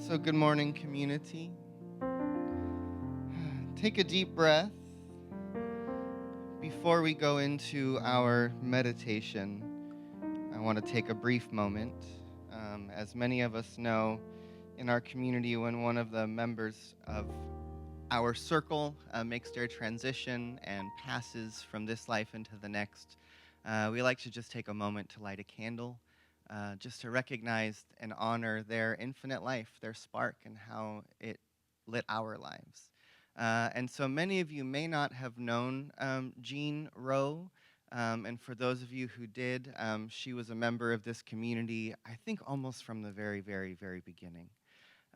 So, good morning, community. Take a deep breath before we go into our meditation. I want to take a brief moment. As many of us know, in our community, when one of the members of our circle makes their transition and passes from this life into the next, we like to just take a moment to light a candle, just to recognize and honor their infinite life, their spark, and how it lit our lives. And so many of you may not have known Jean Rowe. And for those of you who did, she was a member of this community, I think almost from the very, very, very beginning.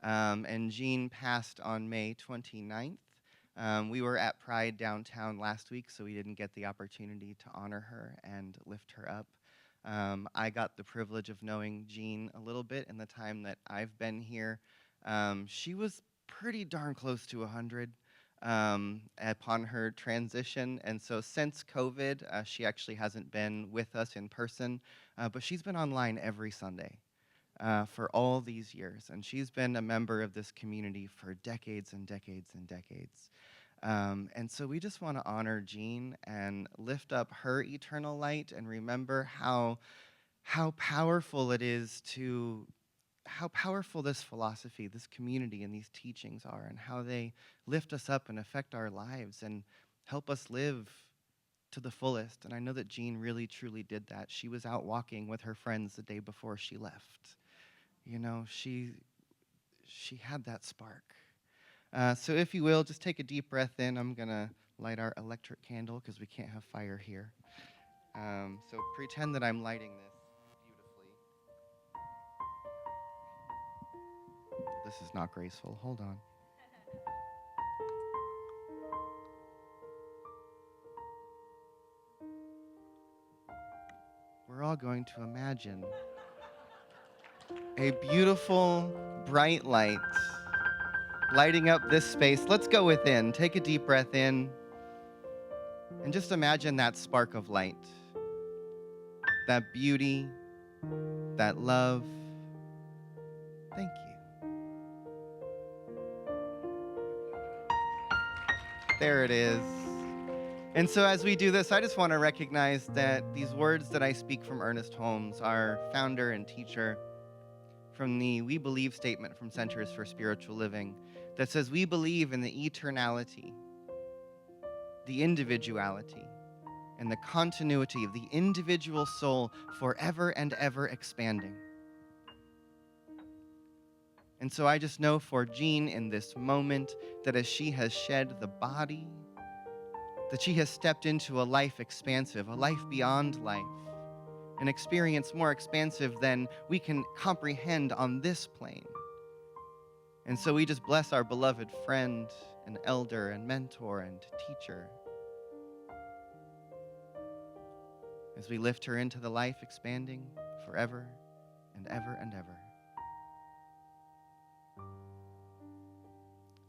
And Jean passed on May 29th. We were at Pride downtown last week, so we didn't get the opportunity to honor her and lift her up. I got the privilege of knowing Jean a little bit in the time that I've been here. She was pretty darn close to 100 upon her transition, and so since COVID, she actually hasn't been with us in person, but she's been online every Sunday. For all these years. And she's been a member of this community for decades and decades and decades. And so we just want to honor Jean and lift up her eternal light and remember how powerful it is how powerful this philosophy, this community, and these teachings are, and how they lift us up and affect our lives and help us live to the fullest. And I know that Jean really, truly did that. She was out walking with her friends the day before she left. You know, she had that spark. So if you will, just take a deep breath in. I'm going to light our electric candle because we can't have fire here. So pretend that I'm lighting this beautifully. This is not graceful. Hold on. We're all going to imagine a beautiful, bright light lighting up this space. Let's go within. Take a deep breath in and just imagine that spark of light, that beauty, that love. Thank you. There it is. And so as we do this, I just want to recognize that these words that I speak from Ernest Holmes, our founder and teacher, from the We Believe statement from Centers for Spiritual Living, that says we believe in the eternality, the individuality, and the continuity of the individual soul forever and ever expanding. And so I just know for Jean in this moment that as she has shed the body, that she has stepped into a life expansive, a life beyond life, an experience more expansive than we can comprehend on this plane. And so we just bless our beloved friend and elder and mentor and teacher as we lift her into the life expanding forever and ever and ever.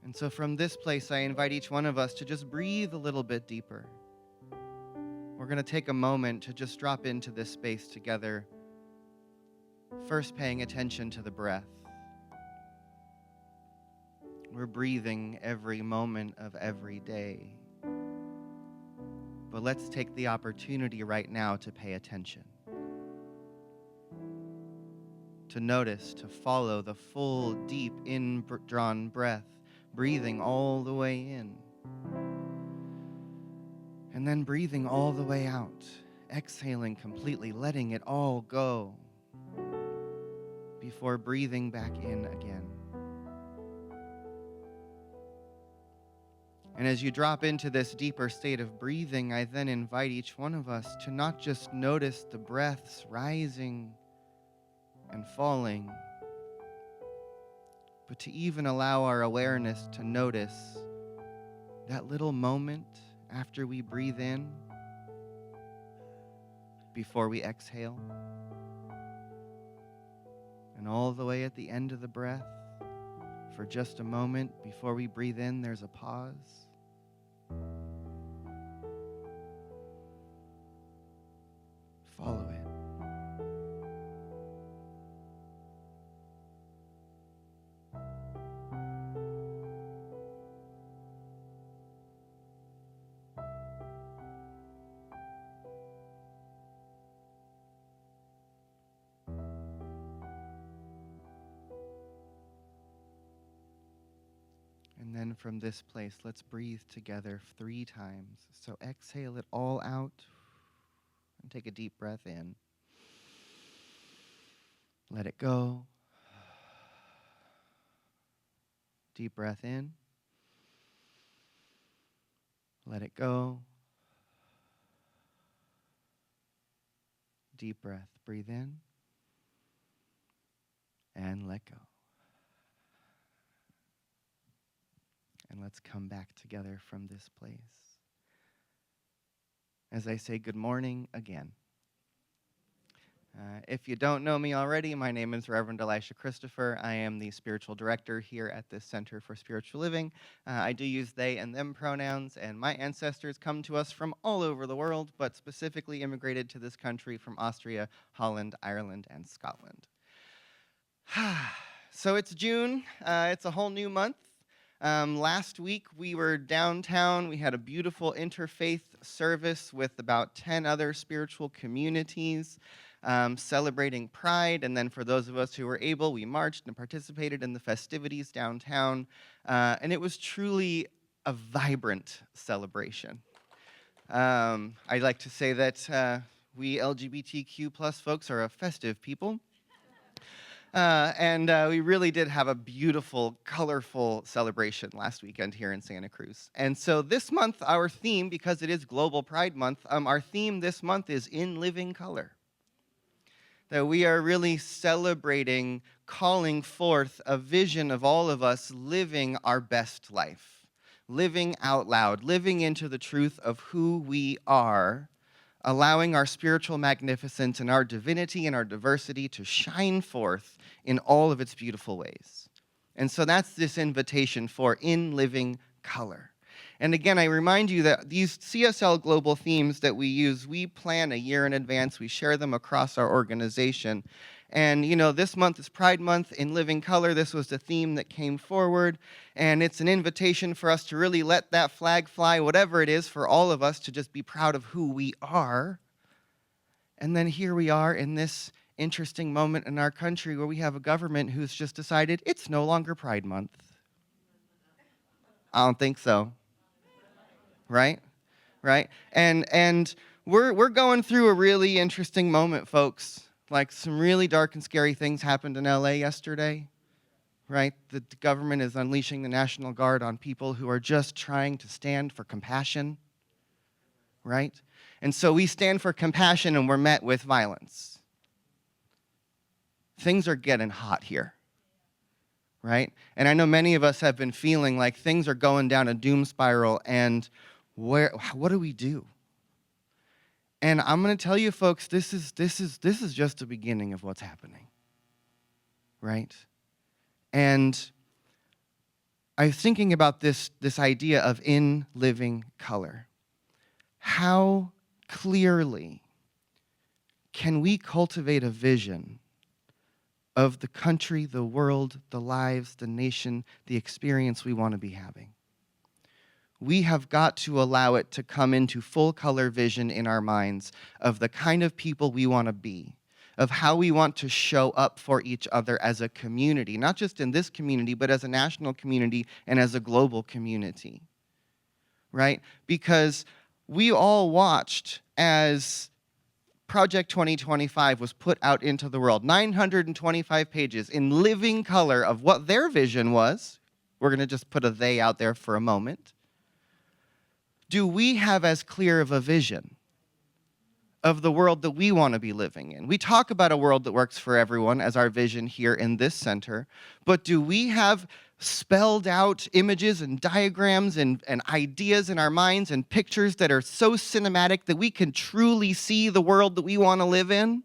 And so from this place, I invite each one of us to just breathe a little bit deeper. We're going to take a moment to just drop into this space together, first paying attention to the breath. We're breathing every moment of every day. But let's take the opportunity right now to pay attention, to notice, to follow the full, deep, in-drawn breath, breathing all the way in, and then breathing all the way out, exhaling completely, letting it all go before breathing back in again. And as you drop into this deeper state of breathing, I then invite each one of us to not just notice the breaths rising and falling, but to even allow our awareness to notice that little moment after we breathe in, before we exhale, and all the way at the end of the breath, for just a moment before we breathe in, there's a pause. Follow it. And then from this place, let's breathe together 3 times. So exhale it all out and take a deep breath in. Let it go. Deep breath in. Let it go. Deep breath. Breathe in. And let go. And let's come back together from this place. As I say good morning again. If you don't know me already, my name is Reverend Elisha Christopher. I am the spiritual director here at this Center for Spiritual Living. I do use they and them pronouns, and my ancestors come to us from all over the world, but specifically immigrated to this country from Austria, Holland, Ireland, and Scotland. So it's June. It's a whole new month. Last week we were downtown. We had a beautiful interfaith service with about 10 other spiritual communities. Celebrating Pride, and then for those of us who were able, we marched and participated in the festivities downtown, and it was truly a vibrant celebration. I like to say that we LGBTQ plus folks are a festive people, and we really did have a beautiful, colorful celebration last weekend here in Santa Cruz. And so this month, our theme, because it is Global Pride Month, our theme this month is In Living Color. That we are really celebrating, calling forth a vision of all of us living our best life, living out loud, living into the truth of who we are, allowing our spiritual magnificence and our divinity and our diversity to shine forth in all of its beautiful ways. And so that's this invitation for In Living Color. And again, I remind you that these CSL global themes that we use, we plan a year in advance. We share them across our organization. And, you know, this month is Pride Month in Living Color. This was the theme that came forward. And it's an invitation for us to really let that flag fly, whatever it is, for all of us to just be proud of who we are. And then here we are in this interesting moment in our country where we have a government who's just decided it's no longer Pride Month. I don't think so. Right? And we're going through a really interesting moment, folks. Like some really dark and scary things happened in LA yesterday, right? The government is unleashing the National Guard on people who are just trying to stand for compassion, right? And so we stand for compassion and we're met with violence. Things are getting hot here. Right? And I know many of us have been feeling like things are going down a doom spiral, and what do we do? And I'm going to tell you, folks, this is just the beginning of what's happening. Right? And I was thinking about this idea of in living color. How clearly can we cultivate a vision of the country, the world, the lives, the nation, the experience we want to be having? We have got to allow it to come into full color vision in our minds of the kind of people we want to be, of how we want to show up for each other as a community, not just in this community, but as a national community and as a global community, right? Because we all watched as Project 2025 was put out into the world, 925 pages in living color of what their vision was. We're going to just put a they out there for a moment. Do we have as clear of a vision of the world that we want to be living in? We talk about a world that works for everyone as our vision here in this center, but do we have spelled out images and diagrams and ideas in our minds and pictures that are so cinematic that we can truly see the world that we want to live in?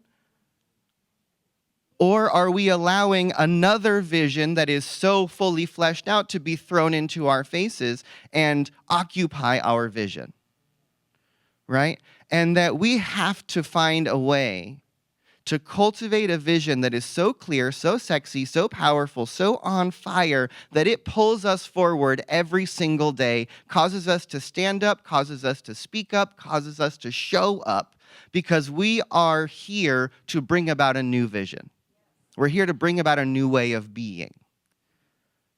Or are we allowing another vision that is so fully fleshed out to be thrown into our faces and occupy our vision? Right? And that we have to find a way to cultivate a vision that is so clear, so sexy, so powerful, so on fire, that it pulls us forward every single day, causes us to stand up, causes us to speak up, causes us to show up, because we are here to bring about a new vision. We're here to bring about a new way of being,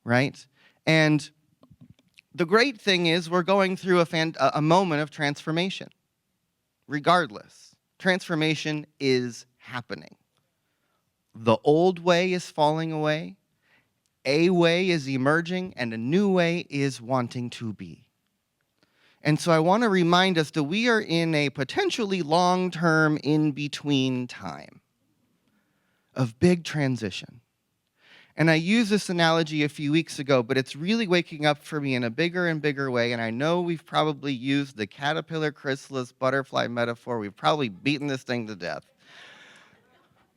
right? And The great thing is we're going through a moment of transformation. Regardless, transformation is happening. The old way is falling away, a way is emerging, and a new way is wanting to be. And so I want to remind us that we are in a potentially long-term in-between time of big transition. And I used this analogy a few weeks ago, but it's really waking up for me in a bigger and bigger way. And I know we've probably used the caterpillar, chrysalis, butterfly metaphor. We've probably beaten this thing to death.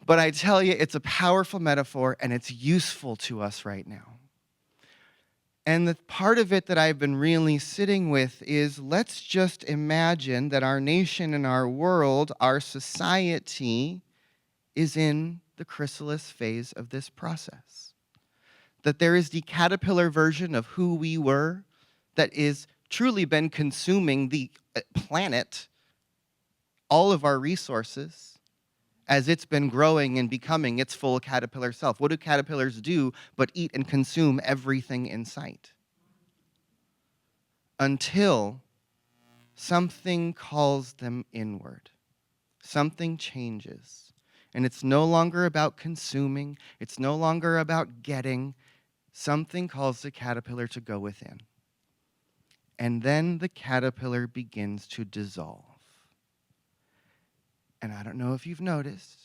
But I tell you, it's a powerful metaphor, and it's useful to us right now. And the part of it that I've been really sitting with is, let's just imagine that our nation and our world, our society, is in the chrysalis phase of this process. That there is the caterpillar version of who we were that is truly been consuming the planet, all of our resources, as it's been growing and becoming its full caterpillar self. What do caterpillars do but eat and consume everything in sight? Until something calls them inward. Something changes. And it's no longer about consuming. It's no longer about getting. Something calls the caterpillar to go within. And then the caterpillar begins to dissolve. And I don't know if you've noticed,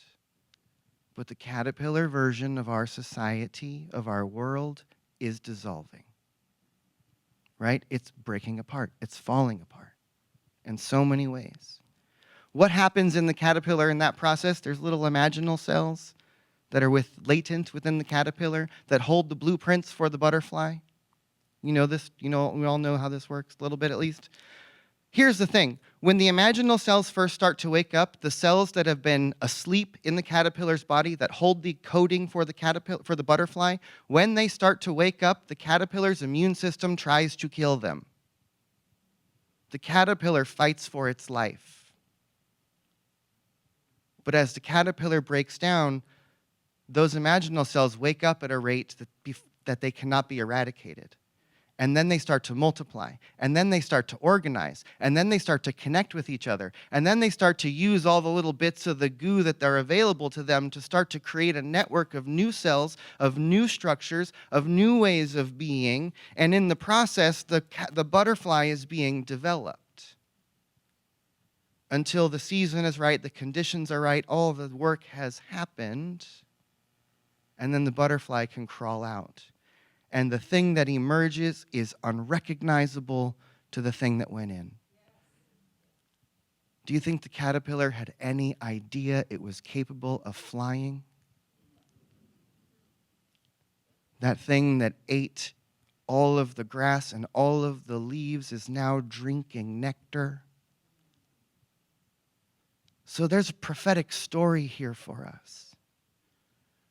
but the caterpillar version of our society, of our world, is dissolving. Right? It's breaking apart. It's falling apart in so many ways. What happens in the caterpillar in that process? There's little imaginal cells that are latent within the caterpillar that hold the blueprints for the butterfly. You know this, we all know how this works, a little bit at least. Here's the thing. When the imaginal cells first start to wake up, the cells that have been asleep in the caterpillar's body that hold the coding for the butterfly, when they start to wake up, the caterpillar's immune system tries to kill them. The caterpillar fights for its life. But as the caterpillar breaks down, those imaginal cells wake up at a rate that they cannot be eradicated. And then they start to multiply, and then they start to organize, and then they start to connect with each other, and then they start to use all the little bits of the goo that are available to them to start to create a network of new cells, of new structures, of new ways of being, and in the process, the butterfly is being developed. Until the season is right, the conditions are right, all the work has happened, and then the butterfly can crawl out. And the thing that emerges is unrecognizable to the thing that went in. Do you think the caterpillar had any idea it was capable of flying? That thing that ate all of the grass and all of the leaves is now drinking nectar. So there's a prophetic story here for us.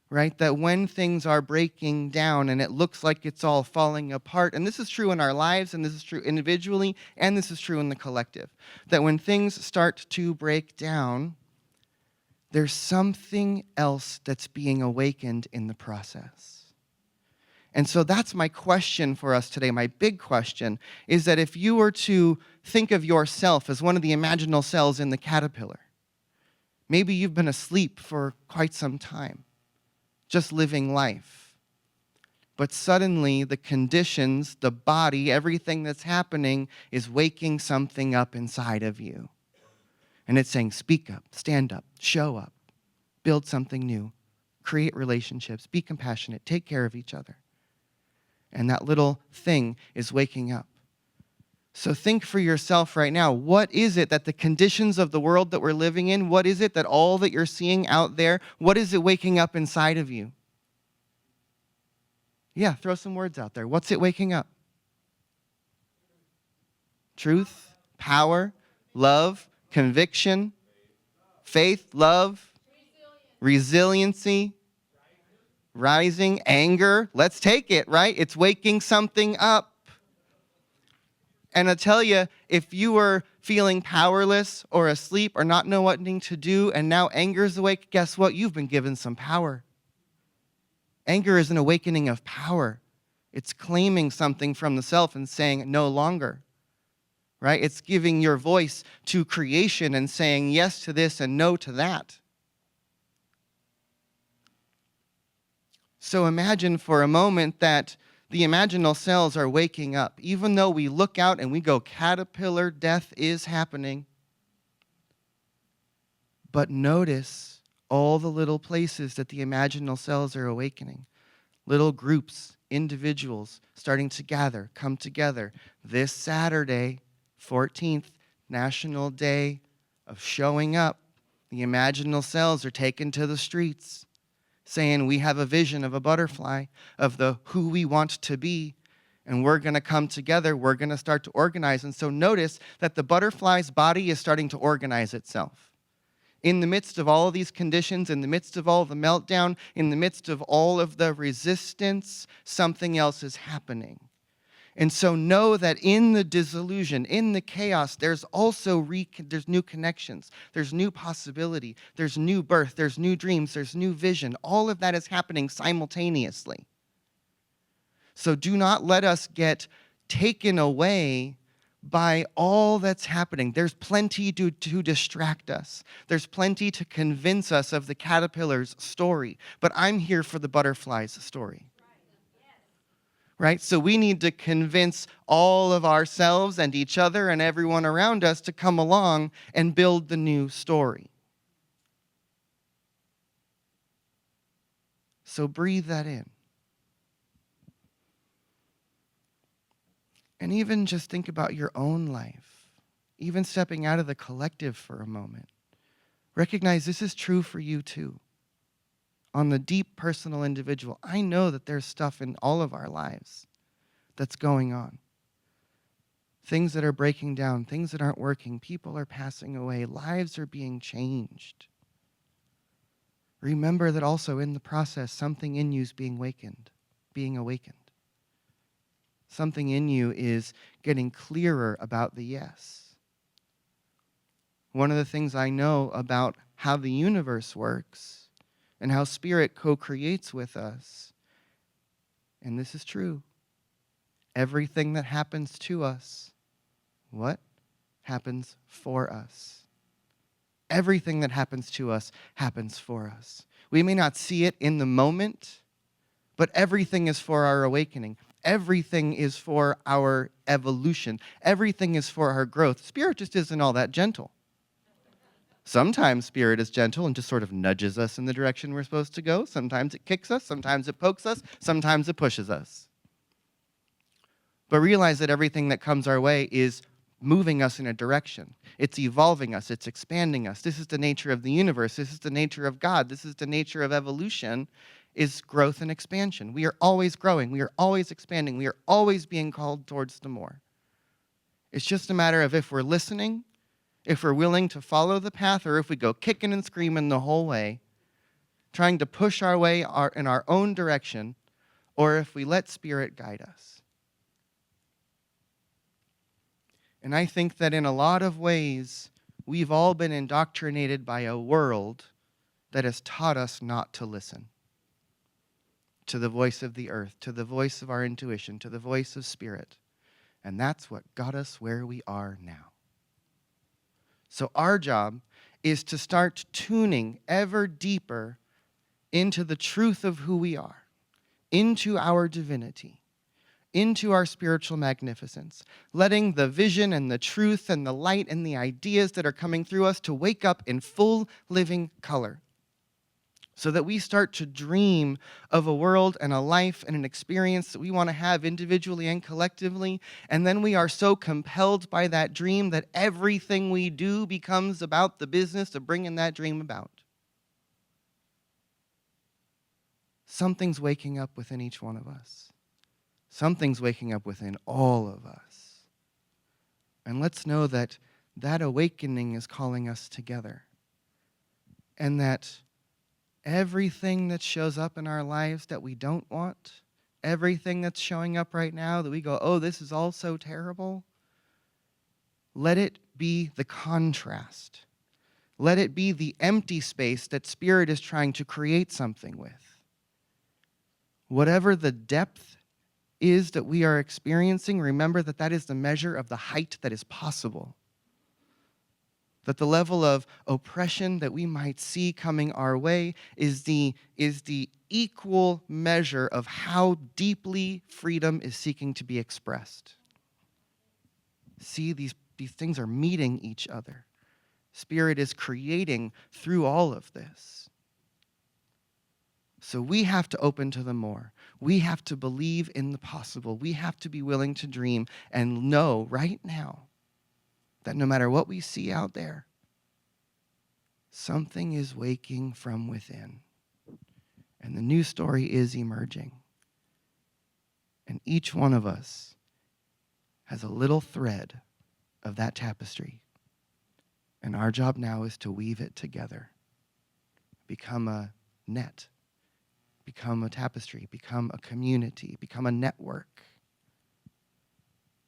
Right? That when things are breaking down and it looks like it's all falling apart, and this is true in our lives, and this is true individually, and this is true in the collective, that when things start to break down, there's something else that's being awakened in the process. And so that's my question for us today. My big question is that if you were to think of yourself as one of the imaginal cells in the caterpillar, maybe you've been asleep for quite some time, just living life. But suddenly the conditions, the body, everything that's happening is waking something up inside of you. And it's saying, speak up, stand up, show up, build something new, create relationships, be compassionate, take care of each other. And that little thing is waking up. So think for yourself right now, what is it that the conditions of the world that we're living in, what is it that all that you're seeing out there, what is it waking up inside of you? Yeah, throw some words out there. What's it waking up? Truth, power, love, conviction, faith, love, resiliency, rising, anger. Let's take it, right? It's waking something up. And I tell you, if you were feeling powerless or asleep or not know what to do, and now anger is awake, guess what? You've been given some power. Anger is an awakening of power. It's claiming something from the self and saying no longer, right? It's giving your voice to creation and saying yes to this and no to that. So imagine for a moment that the imaginal cells are waking up. Even though we look out and we go, caterpillar, death is happening. But notice all the little places that the imaginal cells are awakening. Little groups, individuals starting to gather, come together. This Saturday, 14th, National Day of Showing Up, the imaginal cells are taken to the streets, saying we have a vision of a butterfly, of the who we want to be, and we're going to come together, we're going to start to organize. And so notice that the butterfly's body is starting to organize itself. In the midst of all of these conditions, in the midst of all the meltdown, in the midst of all of the resistance, something else is happening. And so know that in the disillusion, in the chaos, there's also there's new connections, there's new possibility, there's new birth, there's new dreams, there's new vision. All of that is happening simultaneously. So do not let us get taken away by all that's happening. There's plenty to distract us. There's plenty to convince us of the caterpillar's story. But I'm here for the butterfly's story. Right? So we need to convince all of ourselves and each other and everyone around us to come along and build the new story. So breathe that in. And even just think about your own life, even stepping out of the collective for a moment. Recognize this is true for you too. On the deep personal individual, I know that there's stuff in all of our lives that's going on. Things that are breaking down, things that aren't working, people are passing away, lives are being changed. Remember that also in the process, something in you is being awakened. Something in you is getting clearer about the yes. One of the things I know about how the universe works and how Spirit co-creates with us, and this is true, everything that happens to us, what? Happens for us. Everything that happens to us happens for us. We may not see it in the moment, but everything is for our awakening. Everything is for our evolution. Everything is for our growth. Spirit just isn't all that gentle. Sometimes Spirit is gentle and just sort of nudges us in the direction we're supposed to go. Sometimes it kicks us. Sometimes it pokes us. Sometimes it pushes us. But realize that everything that comes our way is moving us in a direction. It's evolving us. It's expanding us. This is the nature of the universe. This is the nature of God. This is the nature of evolution, is growth and expansion. We are always growing. We are always expanding. We are always being called towards the more. It's just a matter of if we're listening, if we're willing to follow the path, or if we go kicking and screaming the whole way, trying to push our way in our own direction, or if we let Spirit guide us. And I think that in a lot of ways, we've all been indoctrinated by a world that has taught us not to listen to the voice of the earth, to the voice of our intuition, to the voice of Spirit. And that's what got us where we are now. So our job is to start tuning ever deeper into the truth of who we are, into our divinity, into our spiritual magnificence, letting the vision and the truth and the light and the ideas that are coming through us to wake up in full living color, so that we start to dream of a world and a life and an experience that we want to have individually and collectively, and then we are so compelled by that dream that everything we do becomes about the business of bringing that dream about. Something's waking up within each one of us. Something's waking up within all of us. And let's know that that awakening is calling us together. And that everything that shows up in our lives that we don't want, everything that's showing up right now that we go, oh, this is all so terrible, let it be the contrast. Let it be the empty space that Spirit is trying to create something with. Whatever the depth is that we are experiencing, remember that that is the measure of the height that is possible. That the level of oppression that we might see coming our way is the equal measure of how deeply freedom is seeking to be expressed. See, these things are meeting each other. Spirit is creating through all of this. So we have to open to the more. We have to believe in the possible. We have to be willing to dream and know right now that no matter what we see out there, something is waking from within. And the new story is emerging. And each one of us has a little thread of that tapestry. And our job now is to weave it together. Become a net. Become a tapestry. Become a community. Become a network.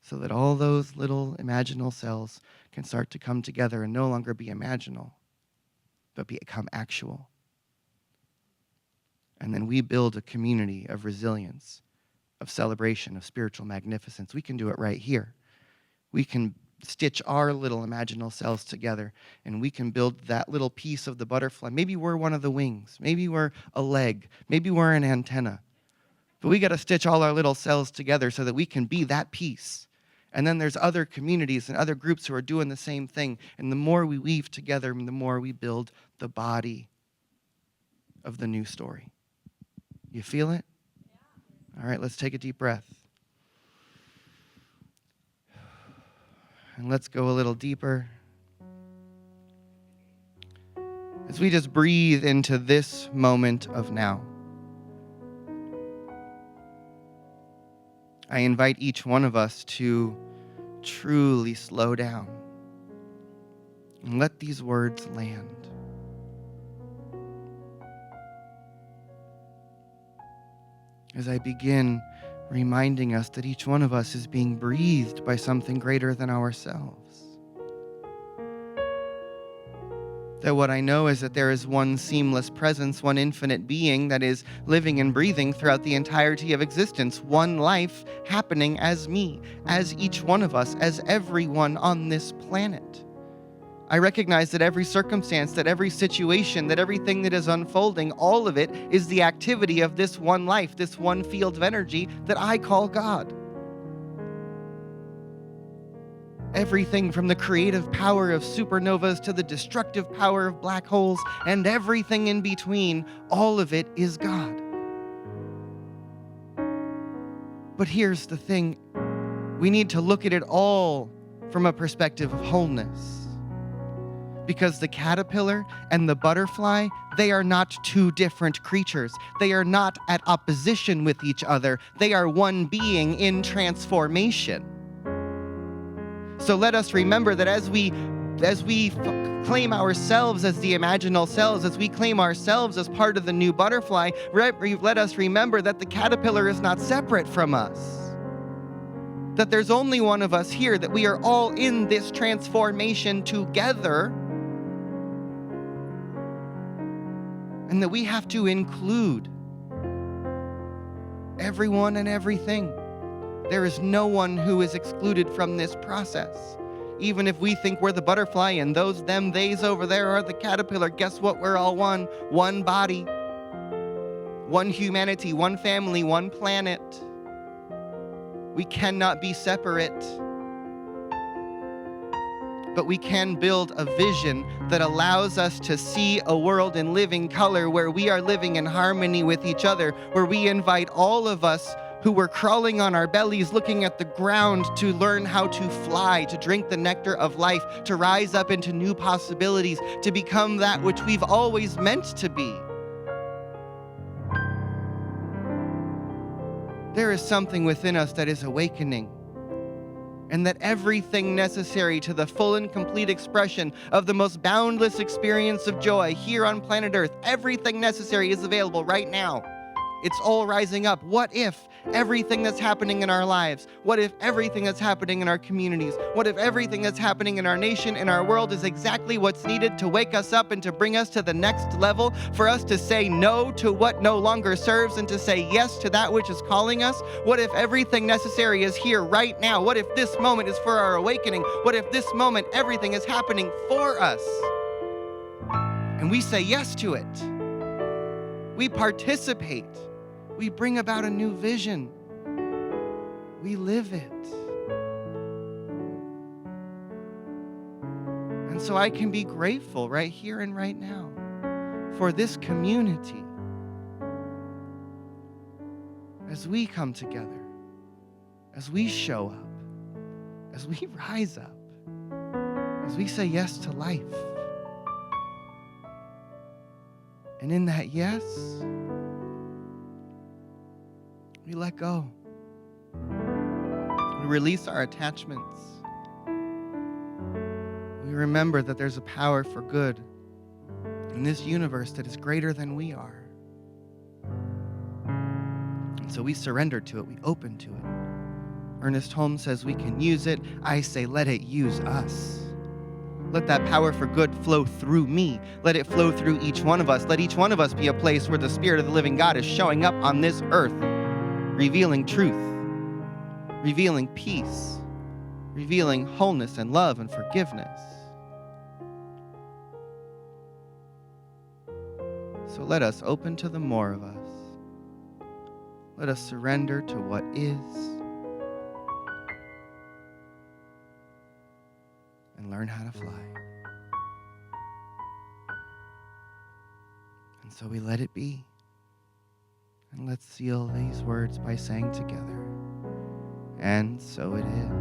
So that all those little imaginal cells can start to come together and no longer be imaginal, but become actual. And then we build a community of resilience, of celebration, of spiritual magnificence. We can do it right here. We can stitch our little imaginal cells together, and we can build that little piece of the butterfly. Maybe we're one of the wings. Maybe we're a leg. Maybe we're an antenna. But we got to stitch all our little cells together so that we can be that piece. And then there's other communities and other groups who are doing the same thing. And the more we weave together, the more we build the body of the new story. You feel it? All right, let's take a deep breath. And let's go a little deeper. As we just breathe into this moment of now, I invite each one of us to truly slow down and let these words land. As I begin reminding us that each one of us is being breathed by something greater than ourselves. That what I know is that there is one seamless presence, one infinite being that is living and breathing throughout the entirety of existence, one life happening as me, as each one of us, as everyone on this planet. I recognize that every circumstance, that every situation, that everything that is unfolding, all of it is the activity of this one life, this one field of energy that I call God. Everything from the creative power of supernovas to the destructive power of black holes and everything in between, all of it is God. But here's the thing, we need to look at it all from a perspective of wholeness. Because the caterpillar and the butterfly, they are not two different creatures. They are not at opposition with each other. They are one being in transformation. So let us remember that as we claim ourselves as the imaginal selves, as we claim ourselves as part of the new butterfly, let us remember that the caterpillar is not separate from us. That there's only one of us here, that we are all in this transformation together. And that we have to include everyone and everything. There is no one who is excluded from this process. Even if we think we're the butterfly and those, them, theys over there are the caterpillar, guess what? We're all one body, one humanity, one family, one planet. We cannot be separate. But we can build a vision that allows us to see a world in living color where we are living in harmony with each other, where we invite all of us who were crawling on our bellies looking at the ground to learn how to fly, to drink the nectar of life, to rise up into new possibilities, to become that which we've always meant to be. There is something within us that is awakening. And that everything necessary to the full and complete expression of the most boundless experience of joy here on planet Earth, everything necessary is available right now. It's all rising up. What if everything that's happening in our lives, what if everything that's happening in our communities, what if everything that's happening in our nation, in our world is exactly what's needed to wake us up and to bring us to the next level, for us to say no to what no longer serves and to say yes to that which is calling us? What if everything necessary is here right now? What if this moment is for our awakening? What if this moment everything is happening for us? And we say yes to it. We participate. We bring about a new vision. We live it. And so I can be grateful right here and right now for this community as we come together, as we show up, as we rise up, as we say yes to life. And in that yes, we let go. We release our attachments. We remember that there's a power for good in this universe that is greater than we are. And so we surrender to it. We open to it. Ernest Holmes says we can use it. I say let it use us. Let that power for good flow through me. Let it flow through each one of us. Let each one of us be a place where the Spirit of the living God is showing up on this earth, revealing truth, revealing peace, revealing wholeness and love and forgiveness. So let us open to the more of us. Let us surrender to what is and learn how to fly. And so we let it be. And let's seal these words by saying together, and so it is.